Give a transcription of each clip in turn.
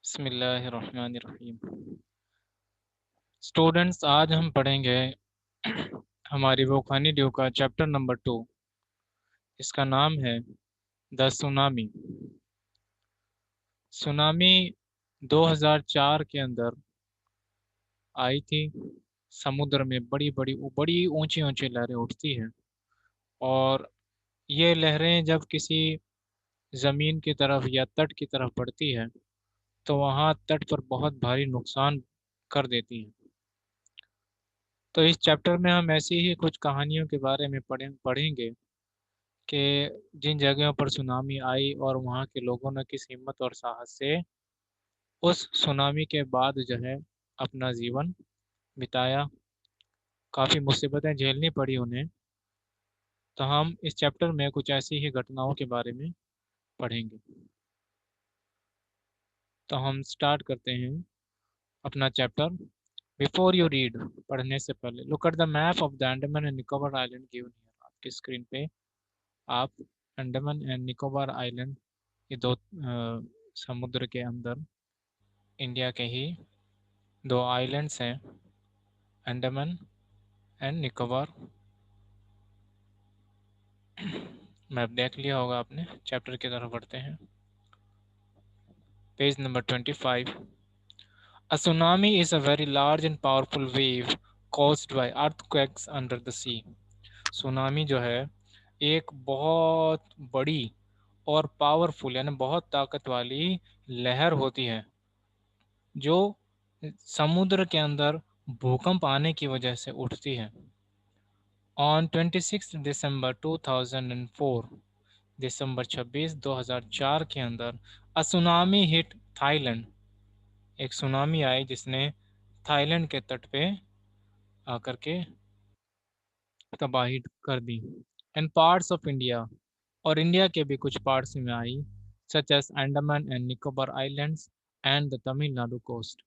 बिस्मिल्लाहिर्रहमानिर्रहीम। स्टूडेंट्स, आज हम पढ़ेंगे हमारी वोखानी ड्यू का चैप्टर नंबर 2। इसका नाम है द सुनामी। सुनामी 2004 के अंदर आई थी। समुद्र में बड़ी ऊंची ऊंची लहरें उठती हैं, और ये लहरें जब किसी ज़मीन की तरफ या तट की तरफ बढ़ती है तो वहाँ तट पर बहुत भारी नुकसान कर देती हैं। तो इस चैप्टर में हम ऐसी ही कुछ कहानियों के बारे में पढ़ेंगे कि जिन जगहों पर सुनामी आई और वहाँ के लोगों ने किस हिम्मत और साहस से उस सुनामी के बाद जो है अपना जीवन बिताया। काफ़ी मुसीबतें झेलनी पड़ी उन्हें। तो हम इस चैप्टर में कुछ ऐसी ही घटनाओं के बारे में पढ़ेंगे। तो हम स्टार्ट करते हैं अपना चैप्टर। बिफोर यू रीड, पढ़ने से पहले, look at the map of the Andaman and Nicobar island given here. आपकी स्क्रीन पे आप अंडमान एंड निकोबार आइलैंड, ये दो समुद्र के अंदर इंडिया के ही दो आइलैंड्स हैं, अंडमान एंड निकोबार। मैप देख लिया होगा आपने। चैप्टर की तरफ बढ़ते हैं। Page number 25। A tsunami is a very large and powerful wave caused by earthquakes under the sea. Tsunami जो है एक बहुत बड़ी और पावरफुल यानी बहुत ताकत वाली लहर होती है जो समुद्र के अंदर भूकंप आने की वजह से उठती है। ऑन 26 दिसंबर 2004, दिसंबर 26 2004 के अंदर अ सुनामी हिट थाईलैंड। एक सुनामी आई जिसने थाईलैंड के तट पे आकर के तबाही कर दी। एंड पार्ट्स ऑफ इंडिया, और इंडिया के भी कुछ पार्ट्स में आई, such as Andaman and Nicobar islands and the Tamil Nadu coast.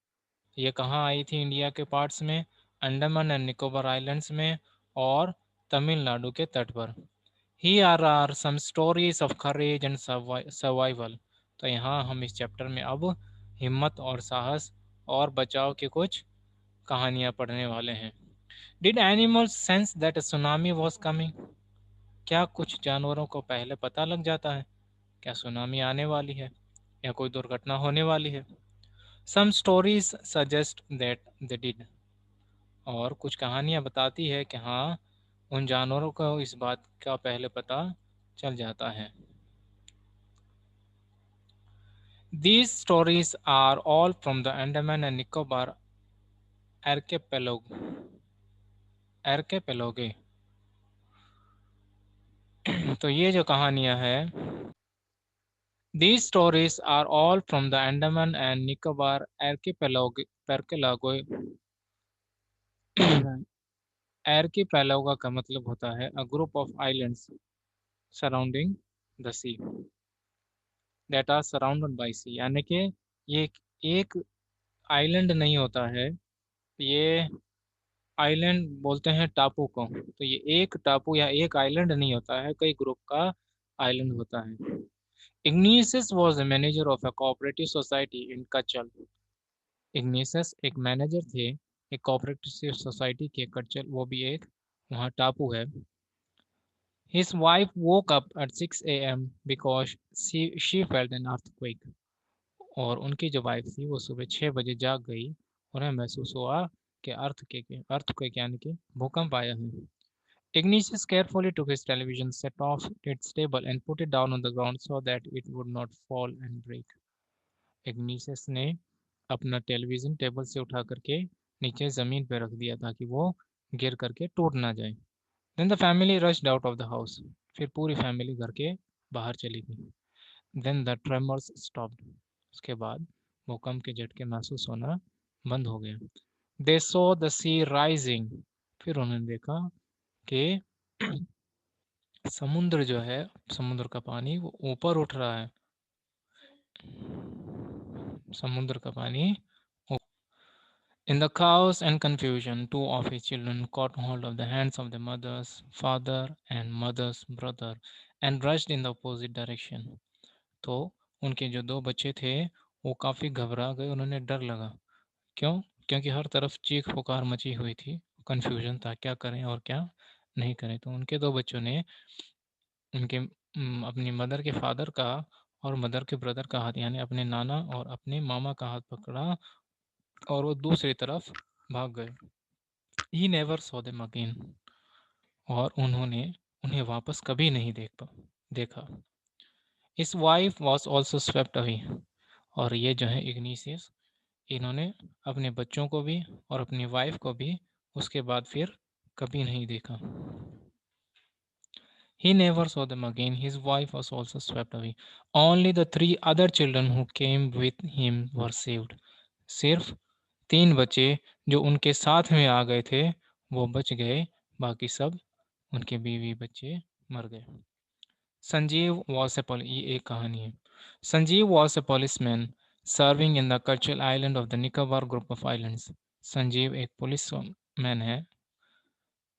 ये कहाँ आई थी इंडिया के पार्ट्स में? अंडमान एंड निकोबार आइलैंड्स में और तमिलनाडु के तट पर। Here are some stories of courage and survival। तो यहाँ हम इस चैप्टर में अब हिम्मत और साहस और बचाव की कुछ कहानियाँ पढ़ने वाले हैं। Did animals sense that a tsunami was coming? क्या कुछ जानवरों को पहले पता लग जाता है क्या सुनामी आने वाली है या कोई दुर्घटना होने वाली है? Some stories suggest that they did। और कुछ कहानियाँ बताती है कि हाँ, उन जानवरों को इस बात का पहले पता चल जाता है। These stories are all from the Andaman and Nicobar archipelago। archipelago। तो ये जो कहानियाँ हैं, These stories are all from the Andaman and Nicobar archipelago। archipelago का मतलब होता है a group of islands surrounding the sea that are surrounded by sea। यानी कि ये एक आइलैंड नहीं होता है, ये आइलैंड बोलते हैं टापू को। तो ये एक टापू या एक आइलैंड नहीं होता है, कई ग्रुप का आइलैंड होता है। Ignatius was a manager of a cooperative society in Katchal. Ignatius एक मैनेजर थे एक कोऑपरेटिव सोसाइटी के कच्चल, वो भी एक वहाँ टापू है। His wife woke up at 6 a.m. because she felt an earthquake। और उनकी जो वाइफ थी वो सुबह 6 बजे जाग गई, उन्हें महसूस हुआ कि अर्थक्वेक यानी कि भूकंप आया है। Ignatius carefully took his television set off its table and put it down on the ground so that it would not fall and break। Ignatius ने अपना टेलीविज़न टेबल से उठा करके नीचे ज़मीन पर रख दिया ताकि वो गिर करके टूट ना जाए। Then the family rushed out of the house। फिर पूरी फैमिली घर के बाहर चली गई। Then the tremors stopped। उसके बाद भूकंप के झटके महसूस होना बंद हो गया। They saw the sea rising। फिर उन्होंने देखा कि समुद्र जो है, समुद्र का पानी वो ऊपर उठ रहा है। समुद्र का पानी In the chaos and confusion, two of his children caught hold of the hands of their mother's father and mother's brother and rushed in the opposite direction। तो उनके जो दो बच्चे थे वो काफ़ी घबरा गए, उन्हें डर लगा। क्यों? क्योंकि हर तरफ चीख-पुकार मची हुई थी, कन्फ्यूज़न था, क्या करें और क्या नहीं करें। तो उनके 2 बच्चों ने उनके अपनी मदर के फ़ादर का और मदर के ब्रदर का हाथ, यानी अपने नाना और अपने मामा का हाथ पकड़ा और वो दूसरी तरफ भाग गए। He never saw them again, और उन्होंने उन्हें वापस कभी नहीं देखा। His wife was also swept away, और ये जो है इग्निशियस, इन्होंने अपने बच्चों को भी और अपनी वाइफ को भी उसके बाद फिर कभी नहीं देखा। He never saw them again. His wife was also swept away. Only the 3 other children who came with him were saved. सिर्फ 3 बच्चे जो उनके साथ में आ गए थे, वो बच गए, बाकी सब उनके बीवी बच्चे मर गए। संजीव was a ये एक कहानी है। Sanjeev was a policeman serving in the Cultural Island of the Nicobar group of islands. Sanjeev एक पुलिसमैन है,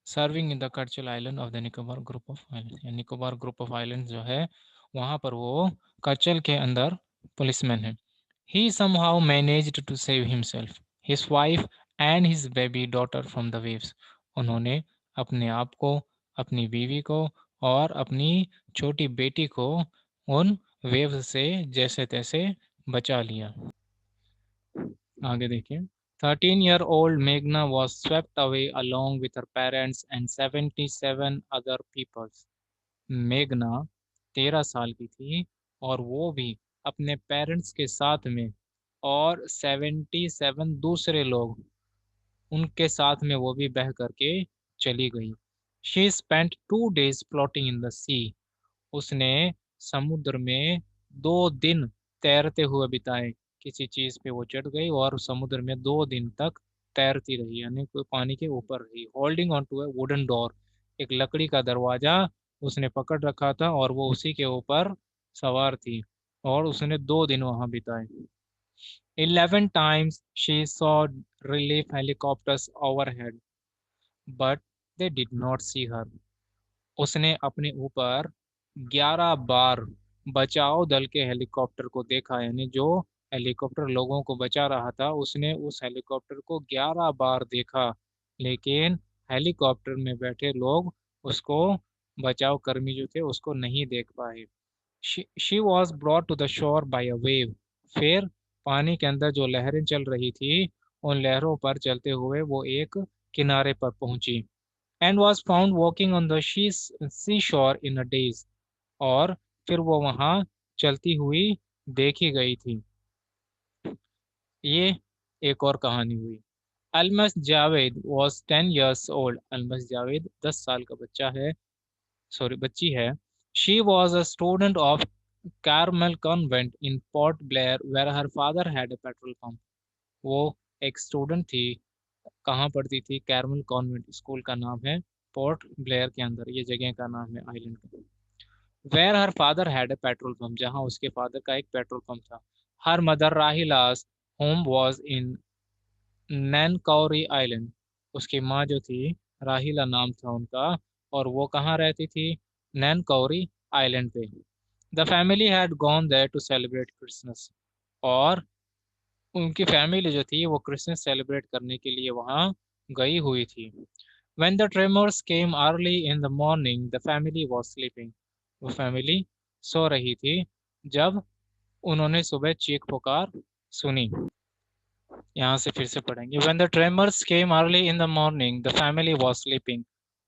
serving in the Katchal island of the Nicobar group of islands, या निकोबार ग्रुप ऑफ आइलैंड्स जो है वहाँ पर वो कर्चल के अंदर पुलिसमैन है। He somehow managed to save himself, his wife and his baby daughter from the waves. उन्होंने अपने आप को, अपनी बीवी को और अपनी छोटी बेटी को उन वेव्स से जैसे तैसे बचा लिया। आगे देखिए। 13-year-old Meghna was swept away along with her parents and 77 other peoples. मेघना 13 साल की थी और वो भी अपने पेरेंट्स के साथ में और 77 दूसरे लोग उनके साथ में वो भी बह करके चली गई। She spent 2 days floating in the sea. उसने समुद्र में 2 दिन तैरते हुए बिताए। किसी चीज़ पे वो चढ़ गई और समुद्र में 2 दिन तक तैरती रही, यानी कोई पानी के ऊपर रही। Holding on to a wooden door, एक लकड़ी का दरवाज़ा उसने पकड़ रखा था और वो उसी के ऊपर सवार थी और उसने 2 दिन वहाँ बिताए। 11 times she saw relief helicopters overhead, but they did not see her. उसने अपने ऊपर 11 बार बचाव दल के हेलीकॉप्टर को देखा, यानी जो हेलीकॉप्टर लोगों को बचा रहा था उसने उस हेलीकॉप्टर को 11 बार देखा, लेकिन हेलीकॉप्टर में बैठे लोग उसको, बचाव कर्मी जो थे उसको नहीं देख पाए। She was brought to the shore by a wave, फिर पानी के अंदर जो लहरें चल रही थी उन लहरों पर चलते हुए वो एक किनारे पर पहुंची। And was found walking on the sea shore in a days, और फिर वो वहां चलती हुई देखी गई थी। ये एक और कहानी हुई। Almas Javed was 10 years old. Almas Javed 10 साल का बच्चा है, सॉरी बच्ची है। She was a student of Carmel convent in Port Blair where her father had a petrol pump. वो एक स्टूडेंट थी, कहाँ पढ़ती थी? कैरमल कॉन्वेंट स्कूल का नाम है पोर्ट ब्लेयर के अंदर, ये जगह का नाम है आइलैंड का। Where her father had a petrol pump, जहाँ उसके फादर का एक पेट्रोल पंप था। Her mother Rahila's home was in Nancowry island, उसकी माँ जो थी राहिला नाम था उनका, और वो कहाँ रहती थी? नैनकौरी आइलैंड पे। The family had gone there to celebrate Christmas, और उनकी फैमिली जो थी वो क्रिसमस सेलिब्रेट करने के लिए वहाँ गई हुई थी। When the tremors came early in the morning, the family was sleeping. वो फैमिली सो रही थी जब उन्होंने सुबह चीख पुकार सुनी। यहाँ से फिर से पढ़ेंगे। When the tremors came early in the morning, the family was sleeping.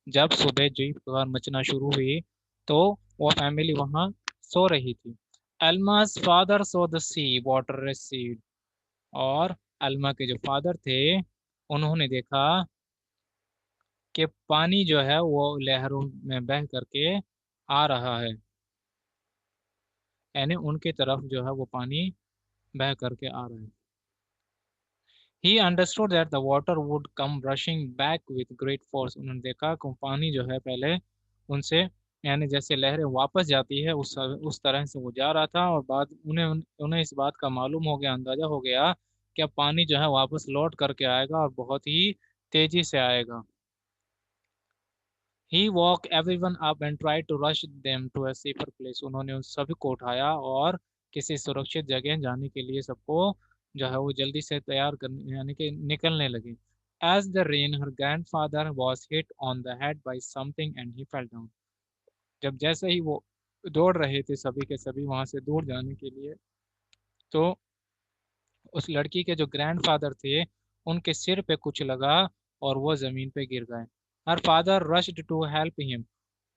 जब सुबह चीख पुकार मचना शुरू हुई तो वो फैमिली वहाँ सो रही थी। Alma's father saw the sea water recede. और अल्मा के जो फादर थे उन्होंने देखा कि पानी जो है वो लहरों में बह करके आ रहा है, यानी उनकी तरफ जो है वो पानी बह करके आ रहा है। He understood that the water would come rushing back with great force. उन्होंने देखा कि पानी जो है पहले उनसे, यानी जैसे लहरें वापस जाती है उस तरह से वो जा रहा था, और बाद उन्हें उन्हें इस बात का मालूम हो गया, अंदाजा हो गया कि अब पानी जो है वापस लौट करके आएगा और बहुत ही तेजी से आएगा। He woke everyone up and tried to rush them to a safer place. उन्होंने उन सभी को उठाया और किसी सुरक्षित जगह जाने के लिए सबको जो है वो जल्दी से तैयार करने यानी कि निकलने लगे। As the rain, her grandfather was hit on the head by something and he fell down. जब जैसे ही वो दौड़ रहे थे सभी के सभी वहां से दूर जाने के लिए, तो उस लड़की के जो ग्रैंडफादर थे उनके सिर पे कुछ लगा और वो जमीन पे गिर गए। Her father rushed to help him.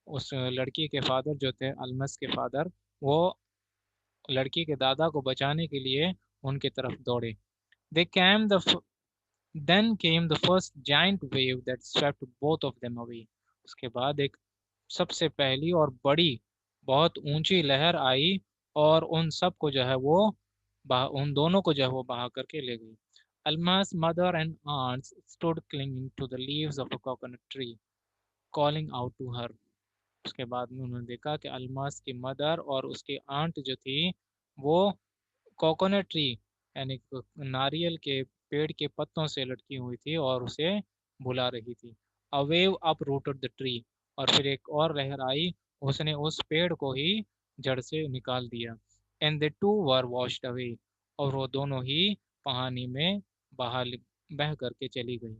उस लड़की के फादर जो थे, अलमस के फादर, वो लड़की के दादा को बचाने के लिए उनकी तरफ दौड़े। They came the then came the first giant wave that swept both of them away. उसके बाद एक सबसे पहली और बड़ी बहुत ऊंची लहर आई और उन सबको जो है वो उन दोनों को जो है वो बहा करके ले गई। Alma's mother and aunts stood clinging to the leaves of a coconut tree, calling out to her. उसके बाद में उन्होंने देखा कि अलमास की मदर और उसकी आंट जो थी वो कोकोनट ट्री यानी नारियल के पेड़ के पत्तों से लटकी हुई थी और उसे बुला रही थी। A wave up rooted the tree. और फिर एक और लहर आई, उसने उस पेड़ को ही जड़ से निकाल दिया। And the two were washed away. और वो दोनों ही पानी में बाहर बह करके चली गई।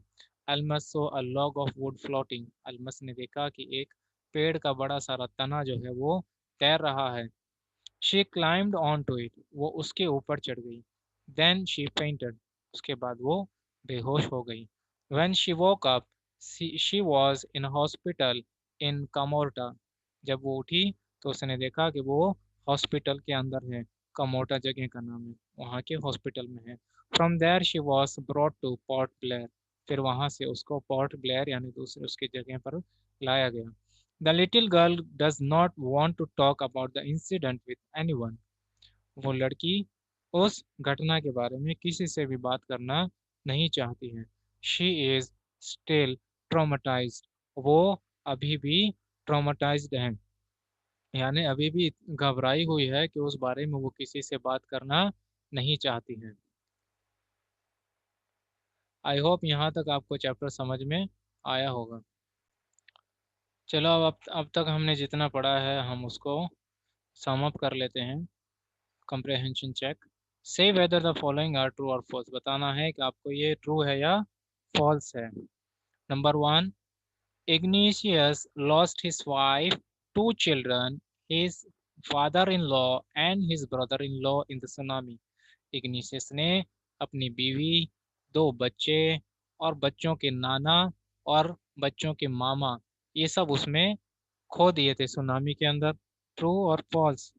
Almas saw a log of wood floating. Almas ने देखा कि एक पेड़ का बड़ा सारा तना जो है वो तैर रहा है। She climbed on to it. वो उसके ऊपर चढ़ गई। Then she fainted. उसके बाद वो बेहोश हो गई। When she woke up she was in hospital in Kamorta. जब वो उठी तो उसने देखा कि वो हॉस्पिटल के अंदर है। कमोर्टा जगह का नाम है, वहाँ के हॉस्पिटल में है। From there she was brought to Port Blair. फिर वहां से उसको पोर्ट ब्लेयर यानी दूसरे उसकी जगह पर लाया गया। The little girl does not want to talk about the incident with anyone. वो लड़की उस घटना के बारे में किसी से भी बात करना नहीं चाहती है। She is still traumatized. वो अभी भी traumatized है, यानी अभी भी घबराई हुई है कि उस बारे में वो किसी से बात करना नहीं चाहती है। आई होप यहाँ तक आपको चैप्टर समझ में आया होगा। चलो अब तक हमने जितना पढ़ा है हम उसको सम अप कर लेते हैं। comprehension check. Say whether the following are true or false. बताना है कि आपको ये true है या false है। Number 1, Ignatius lost his wife, 2 children, his father-in-law and his brother-in-law in the tsunami. Igneous ने अपनी बीवी, 2 बच्चे और बच्चों के नाना और बच्चों के मामा, ये सब उसमें खो दिए थे सुनामी के अंदर। ट्रू और फॉल्स?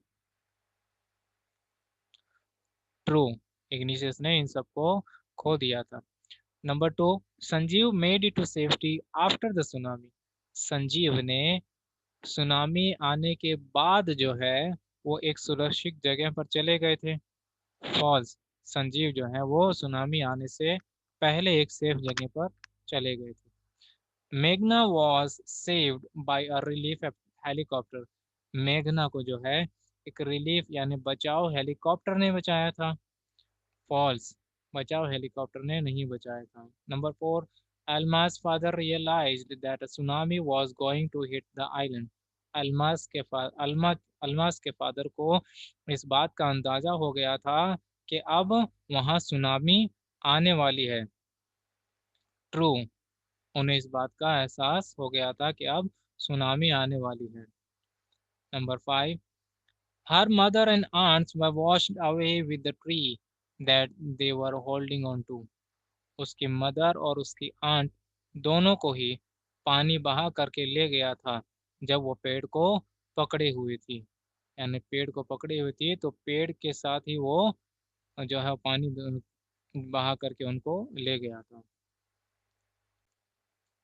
ट्रू। इग्निशियस ने इन सबको खो दिया था। Number 2, Sanjeev made it to safety after the tsunami. Sanjeev ने सुनामी आने के बाद जो है वो एक सुरक्षित जगह पर चले गए थे। फॉल्स। संजीव जो है वो सुनामी आने से पहले एक सेफ जगह पर चले गए थे। मेघना was saved by a relief helicopter. मेघना को जो है एक रिलीफ यानी बचाव हेलीकॉप्टर ने बचाया था। फॉल्स। बचाव हेलीकॉप्टर ने नहीं बचाया था। Number 4, Almas father realised that a tsunami was going to hit the island. Almas के फादर को इस बात का अंदाजा हो गया था कि अब वहां सुनामी आने वाली है। ट्रू। उन्हें इस बात का एहसास हो गया था कि अब सुनामी आने वाली है। Number 5, her mother and aunts were washed away with the tree that they were holding on to. उसकी मदर और उसकी आंट दोनों को ही पानी बहा करके ले गया था जब वो पेड़ को पकड़े हुई थी। यानी पेड़ को पकड़ी हुई थी तो पेड़ के साथ ही वो जो है पानी बहा करके उनको ले गया था।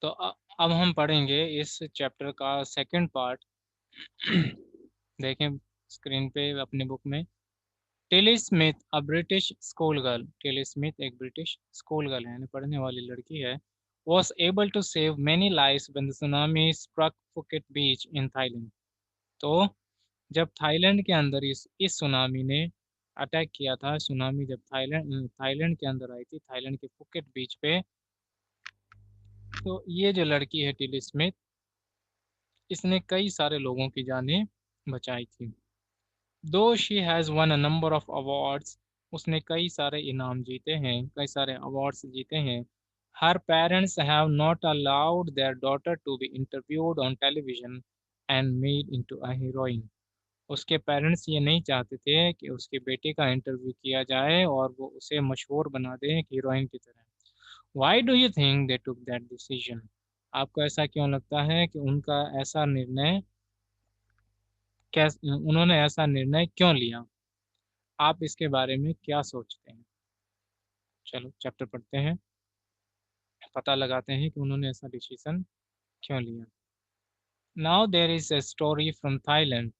तो अब हम पढ़ेंगे इस चैप्टर का सेकंड पार्ट। देखें स्क्रीन पे अपने बुक में। Tilly Smith a British school girl. Tilly Smith एक ब्रिटिश स्कूल गर्ल है यानी पढ़ने वाली लड़की है। was able to save many lives when the tsunami struck Phuket beach in Thailand. तो जब थाईलैंड के अंदर इस सुनामी ने अटैक किया था, सुनामी जब थाईलैंड के अंदर आई थी, थाईलैंड के फुकेट बीच पे, तो ये जो लड़की है टिली स्मिथ, इसने कई सारे लोगों की जानें बचाई थी। दो she has one a number of awards, उसने कई सारे इनाम जीते हैं, कई सारे अवार्ड्स जीते हैं। Her parents have not allowed their daughter to be interviewed on television and made into a heroine. उसके पेरेंट्स ये नहीं चाहते थे कि उसके बेटे का इंटरव्यू किया जाए और वो उसे मशहूर बना दें एक हीरोइन की तरह। Why do you think they took that decision? आपको ऐसा क्यों लगता है कि उनका ऐसा निर्णय उन्होंने ऐसा निर्णय क्यों लिया? आप इसके बारे में क्या सोचते हैं? चलो चैप्टर पढ़ते हैं, पता लगाते हैं कि उन्होंने ऐसा डिसीजन क्यों लिया। Now there is a story from Thailand.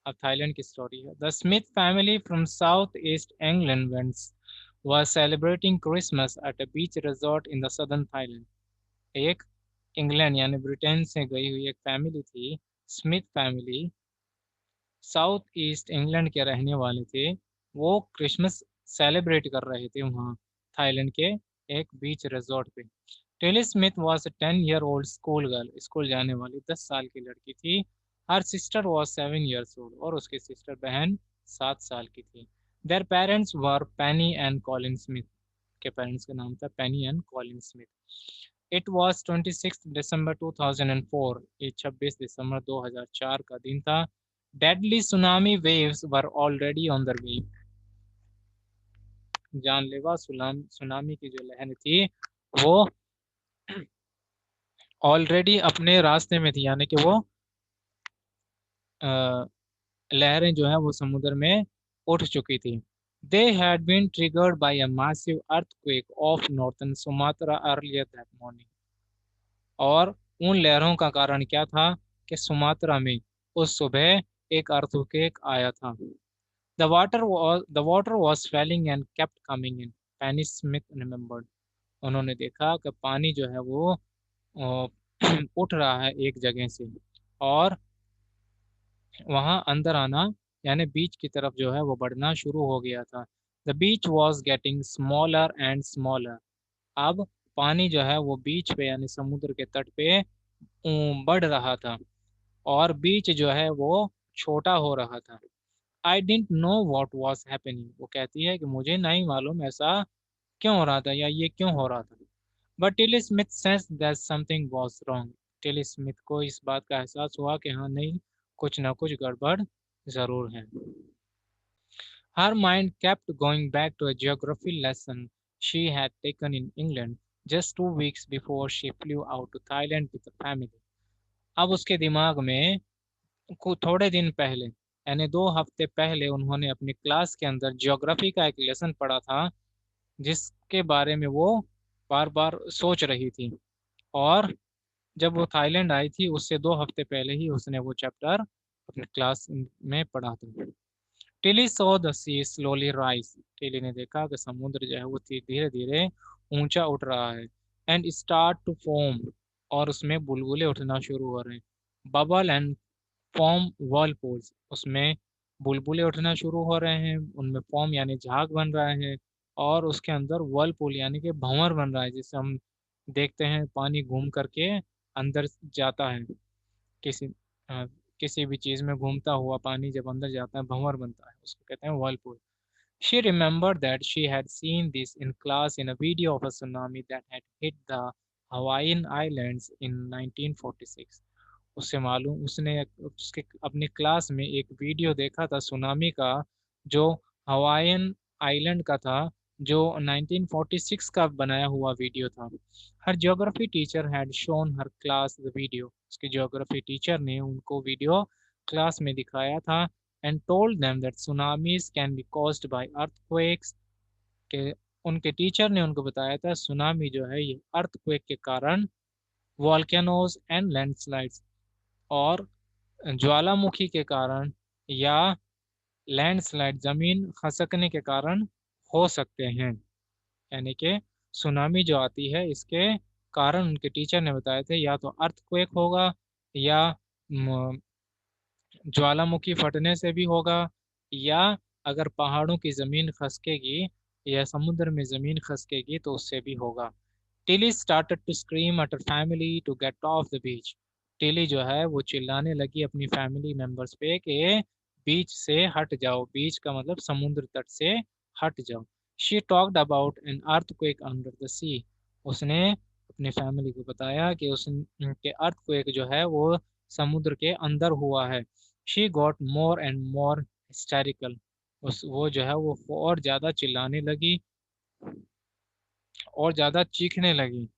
अब थाईलैंड की स्टोरी है। The Smith family from south east England was celebrating Christmas at a beach resort in the southern Thailand. एक इंग्लैंड यानी ब्रिटेन से गई हुई एक फैमिली थी, Smith family, south east England के रहने वाले थे। वो क्रिसमस सेलिब्रेट कर रहे थे वहाँ थाईलैंड के एक बीच रिजॉर्ट पे। Tilly Smith was a 10-year-old school girl, school जाने वाली 10 साल की लड़की थी। Her sister was 7 years old, और उसकी सिस्टर बहन 7 साल की थी। Their parents were Penny and Colin Smith, के पेरेंट्स का नाम था Penny and Colin Smith. It was 26 दिसंबर 2004, ये 26 दिसंबर 2004 का दिन था। Deadly tsunami waves were already on the way, जानलेवा सुनामी की जो लहर थी वो ऑलरेडी अपने रास्ते में थी, यानी कि वो लहरें जो है वो समुद्र में उठ चुकी थी। They had been triggered by a massive earthquake off northern Sumatra earlier that morning. और उन लहरों का कारण क्या था कि सुमात्रा में उस सुबह एक अर्थक्वेक आया था। The water was swelling and kept coming in. Penny Smith remembered. उन्होंने देखा कि पानी जो है वो उठ रहा है एक जगह से, और वहां अंदर आना यानी बीच की तरफ जो है वो बढ़ना शुरू हो गया था। The beach was getting smaller and smaller. अब पानी जो है वो बीच पे यानी समुद्र के तट पे बढ़ रहा था, और बीच जो है वो छोटा हो रहा था। I didn't know what was happening, वो कहती है कि मुझे नहीं मालूम ऐसा क्यों हो रहा था या ये क्यों हो रहा था। But Tilly Smith sense that something was wrong. Tilly Smith को इस बात का एहसास हुआ कि हाँ नहीं, कुछ ना कुछ गड़बड़ जरूर है। Her mind kept going back to a geography lesson she had taken in England just 2 weeks before she flew out to Thailand with the family. अब उसके दिमाग में थोड़े दिन पहले यानी 2 हफ्ते पहले उन्होंने अपनी क्लास के अंदर ज्योग्राफी का एक लेसन पढ़ा था, जिसके बारे में वो बार बार सोच रही थी। और जब वो थाईलैंड आई थी उससे 2 हफ्ते पहले ही उसने वो चैप्टर अपने क्लास में पढ़ा था। Tilly saw the sea slowly rise, Tilly ने देखा कि समुद्र जो है वो धीरे धीरे ऊंचा उठ रहा है। एंड स्टार्ट टू फॉर्म, और उसमें बुलबुले उठना शुरू हो रहे हैं। बबल एंड फॉर्म वर्लपूल्स, उसमें बुलबुले उठना शुरू हो रहे हैं, उनमें फॉर्म यानी झाग बन रहा है, और उसके अंदर वर्लपूल यानी कि भंवर बन रहा है, जिसे हम देखते हैं पानी घूम करके अंदर जाता है। किसी अ, किसी भी चीज में घूमता हुआ पानी जब अंदर जाता है भंवर बनता है, उसको कहते हैं Whirlpool. She remembered that she had seen this in class in a video of a tsunami that had hit the Hawaiian Islands in 1946. उसने उसके अपनी क्लास में एक वीडियो देखा था सुनामी का, जो हवाईयन आइलैंड का था, जो 1946 का बनाया हुआ वीडियो था। Her geography teacher had shown her class the video, उसके ज्योग्राफी टीचर ने उनको वीडियो क्लास में दिखाया था। And told them that tsunamis can be caused by earthquakes, के उनके टीचर ने उनको बताया था सुनामी जो है ये अर्थक्वेक के कारण, वॉल्केनोज एंड लैंडस्लाइड्स, और ज्वालामुखी के कारण, या लैंडस्लाइड जमीन खसकने के कारण हो सकते हैं। यानी कि सुनामी जो आती है इसके कारण उनके टीचर ने बताए थे या तो अर्थक्वेक होगा, या म, ज्वालामुखी फटने से भी होगा, या अगर पहाड़ों की जमीन खसकेगी या समुद्र में जमीन खसकेगी तो उससे भी होगा। Tilly started to scream at her family to get off the beach. Tilly जो है वो चिल्लाने लगी अपनी फैमिली मेंबर्स पे कि बीच से हट जाओ, बीच का मतलब समुद्र तट से हट जाओ। She talked about an earthquake under the sea, उसने अपनी फैमिली को बताया कि उसके अर्थक्वेक जो है वो समुद्र के अंदर हुआ है। She got more and more hysterical, उस वो जो है वो और ज्यादा चिल्लाने लगी और ज्यादा चीखने लगी,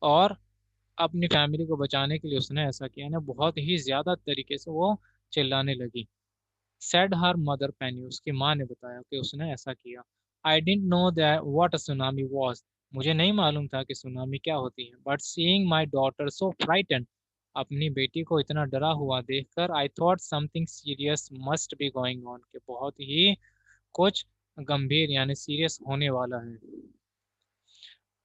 और अपनी फैमिली को बचाने के लिए उसने ऐसा किया ना, बहुत ही ज्यादा तरीके से वो चिल्लाने लगी। सेड हर मदर पेनी, उसकी माँ ने बताया कि उसने ऐसा किया। I didn't know that what a tsunami was, मुझे नहीं मालूम था कि सुनामी क्या होती है। But seeing my daughter so frightened, अपनी बेटी को इतना डरा हुआ देखकर, I thought something serious must be going on, कि बहुत ही कुछ गंभीर यानी सीरियस होने वाला है।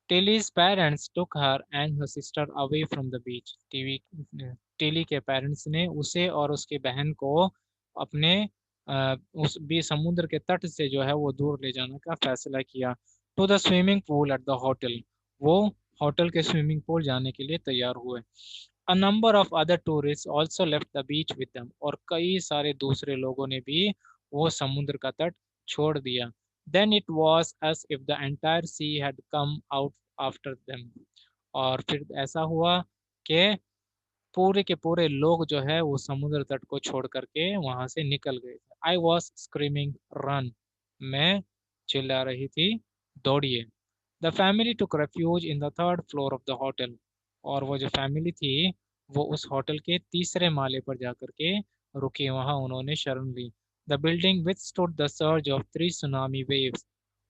टिली's parents took her and her sister away from the beach. Tilly के पेरेंट्स ने उसे और उसकी बहन को अपने उस भी समुद्र के तट से जो है वो दूर ले जाने का फैसला किया। To the swimming pool at the hotel, वो होटल के स्विमिंग पूल जाने के लिए तैयार हुए। A number of other tourist also left the beach with them, और कई सारे दूसरे लोगों ने भी वो समुद्र का तट छोड़ दिया। Then it was as if the entire sea had come out after them. और फिर ऐसा हुआ कि पूरे के पूरे लोग जो है वो समुद्र तट को छोड़ करके वहां से निकल गए थे। आई वॉज स्क्रीमिंग रन, मैं चिल्ला रही थी दौड़िए। The family took refuge in the third floor of the hotel, और वो जो फैमिली थी वो उस होटल के तीसरे माले पर जाकर के रुकी, वहां उन्होंने शरण ली। The building withstood the surge of 3 tsunami waves,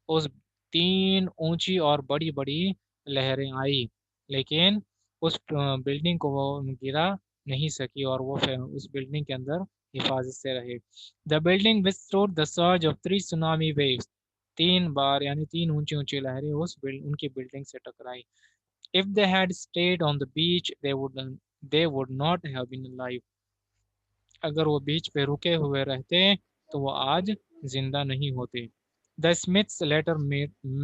उस 3 ऊंची और बड़ी बड़ी लहरें आई, लेकिन उस बिल्डिंग को वो गिरा नहीं सकी, और वो फिर उस बिल्डिंग के अंदर हिफाजत से रहे। The building withstood the surge of 3 tsunami waves, 3 बार यानी 3 ऊंची ऊंची लहरें उनकी बिल्डिंग से टकराई। If they had stayed on the beach they would not have been alive, अगर वो बीच पे रुके हुए रहते तो वो आज जिंदा नहीं होते। The Smiths later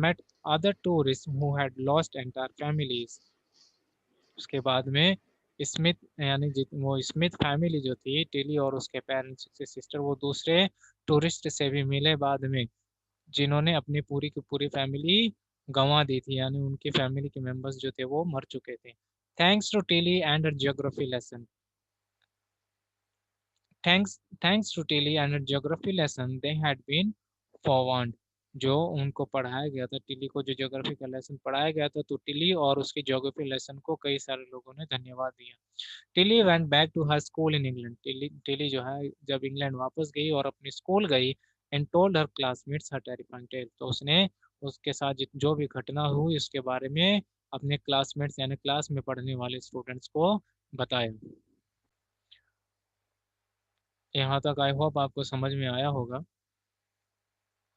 met other tourists who had lost entire families, उसके बाद में स्मिथ यानी वो स्मिथ फैमिली जो थी, टिली और उसके पेरेंट्स से सिस्टर, वो दूसरे टूरिस्ट से भी मिले बाद में, जिन्होंने अपनी पूरी की पूरी फैमिली गंवा दी थी, यानी उनकी फैमिली के मेंबर्स जो थे वो मर चुके थे। Thanks to Tilly and geography lesson, thanks to Tilly and geography lesson they had been forewarned, जो उनको पढ़ाया गया था, टिली को जो ज्योग्राफी का लेसन पढ़ाया गया था, तो टिली और उसके ज्योग्राफी लेसन को कई सारे लोगों ने धन्यवाद दिया। Tilly went back to her school in England, Tilly जो है जब इंग्लैंड वापस गई और अपनी स्कूल गई, and told her classmates her terrifying tale, तो उसने उसके साथ जो भी घटना हुई उसके बारे में अपने क्लासमेट्स यानी क्लास में पढ़ने वाले स्टूडेंट्स को बताया। यहाँ तक आई होप आपको समझ में आया होगा।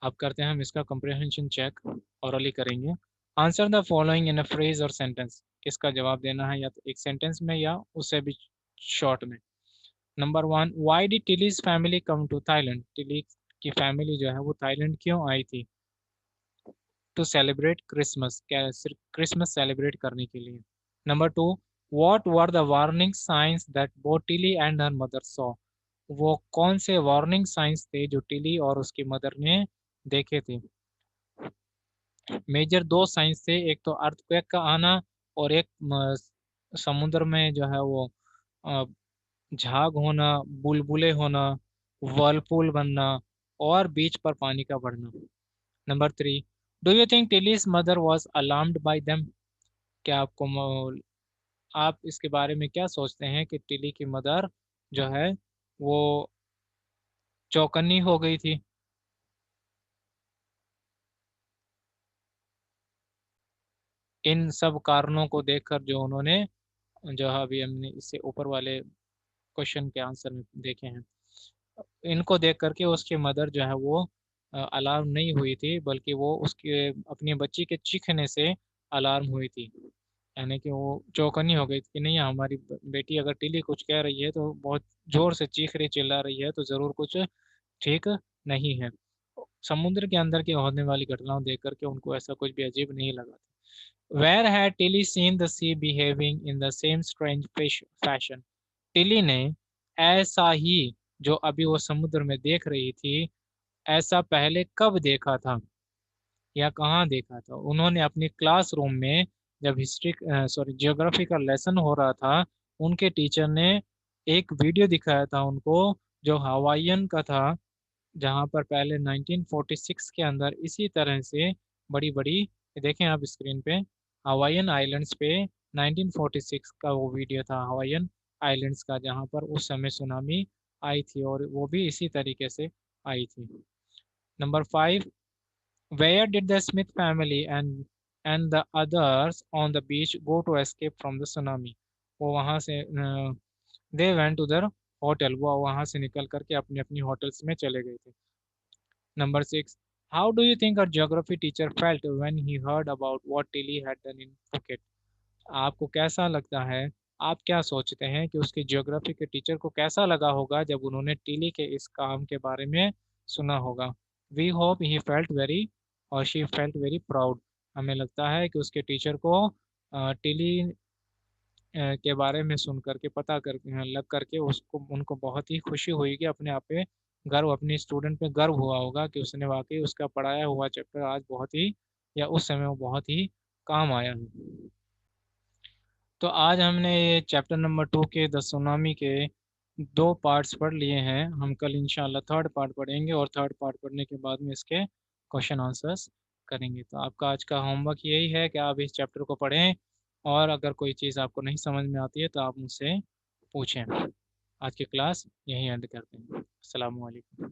अब करते हैं हम इसका कंप्रिहेंशन चेक, ऑरली करेंगे। Answer the following in a phrase और सेंटेंस, इसका जवाब देना है या तो एक सेंटेंस में या उससे भी शॉर्ट में। Number 1, why did Tilly's family come to Thailand, Tilly की फैमिली जो है वो थाईलैंड क्यों आई थी? टू सेलिब्रेट क्रिसमस, क्या सिर्फ क्रिसमस सेलिब्रेट करने के लिए। Number 2, what were the warning science that both Tilly and her mother saw, वो कौन से वार्निंग साइंस थे जो टिली और उसकी मदर ने देखे थे? मेजर 2 साइंस थे, एक तो अर्थक्वेक का आना, और एक समुद्र में जो है वो अ, झाग होना, बुलबुले होना, वर्लपूल बनना, और बीच पर पानी का बढ़ना। Number 3, do you think Tilly's mother was alarmed by them, क्या आप इसके बारे में क्या सोचते हैं कि टिली की मदर जो है वो चौकन्नी हो गई थी? इन सब कारणों को देखकर जो उन्होंने, जो है अभी हमने इससे ऊपर वाले क्वेश्चन के आंसर में देखे हैं, इनको देख करके उसकी मदर जो है वो अलार्म नहीं हुई थी, बल्कि वो उसके अपनी बच्ची के चीखने से अलार्म हुई थी, यानी कि वो चौकन्नी हो गई थी कि नहीं, हमारी बेटी अगर टिली कुछ कह रही है तो बहुत जोर से चीख रही चिल्ला रही है, तो जरूर कुछ ठीक नहीं है। समुद्र के अंदर की होने वाली घटनाओं देख करके उनको ऐसा कुछ भी अजीब नहीं लगा था। Where had Tilly seen the sea behaving in the same strange fashion, Tilly ने ऐसा ही जो अभी वो समुद्र में देख रही थी, ऐसा पहले कब देखा था या कहाँ देखा था। उन्होंने अपनी क्लासरूम में जब हिस्ट्री ज्योग्राफी का लेसन हो रहा था, उनके टीचर ने एक वीडियो दिखाया था उनको, जो हवाईयन का था, जहाँ पर पहले 1946 के अंदर इसी तरह से बड़ी बड़ी, देखें आप स्क्रीन पे, हवाईयन आइलैंड्स पे 1946 का वो वीडियो था हवाईयन आइलैंड्स का, जहाँ पर उस समय सुनामी आई थी और वो भी इसी तरीके से आई थी। Number 5, where did the Smith family and the others on the beach go to escape from the tsunami. वो वहाँ से they went to their hotel, वो वहाँ से निकल करके अपनी अपनी होटल्स में चले गए थे। Number 6. How do you think our geography teacher felt when he heard about what Tilly had done in Phuket? आपको कैसा लगता है, आप क्या सोचते हैं कि उसके ज्योग्राफी के टीचर को कैसा लगा होगा जब उन्होंने टिली के इस काम के बारे में सुना होगा? We hope he felt very और शी फेल्ट वेरी प्राउड। हमें लगता है कि उसके टीचर को टिली के बारे में सुन करके पता कर लग करके उसको उनको बहुत ही खुशी हुई कि अपने आप पे गर्व, अपने स्टूडेंट पे गर्व हुआ होगा कि उसने वाकई उसका पढ़ाया हुआ चैप्टर आज बहुत ही, या उस समय वो बहुत ही काम आया है। तो आज हमने ये चैप्टर नंबर 2 के द सुनामी के 2 पार्ट्स पढ़ लिए हैं। हम कल इंशाल्लाह थर्ड पार्ट पढ़ेंगे और थर्ड पार्ट पढ़ने के बाद में इसके क्वेश्चन आंसर्स करेंगे। तो आपका आज का होमवर्क यही है कि आप इस चैप्टर को पढ़ें और अगर कोई चीज़ आपको नहीं समझ में आती है तो आप मुझसे पूछें। आज की क्लास यहीं एंड करते हैं। अस्सलाम वालेकुम।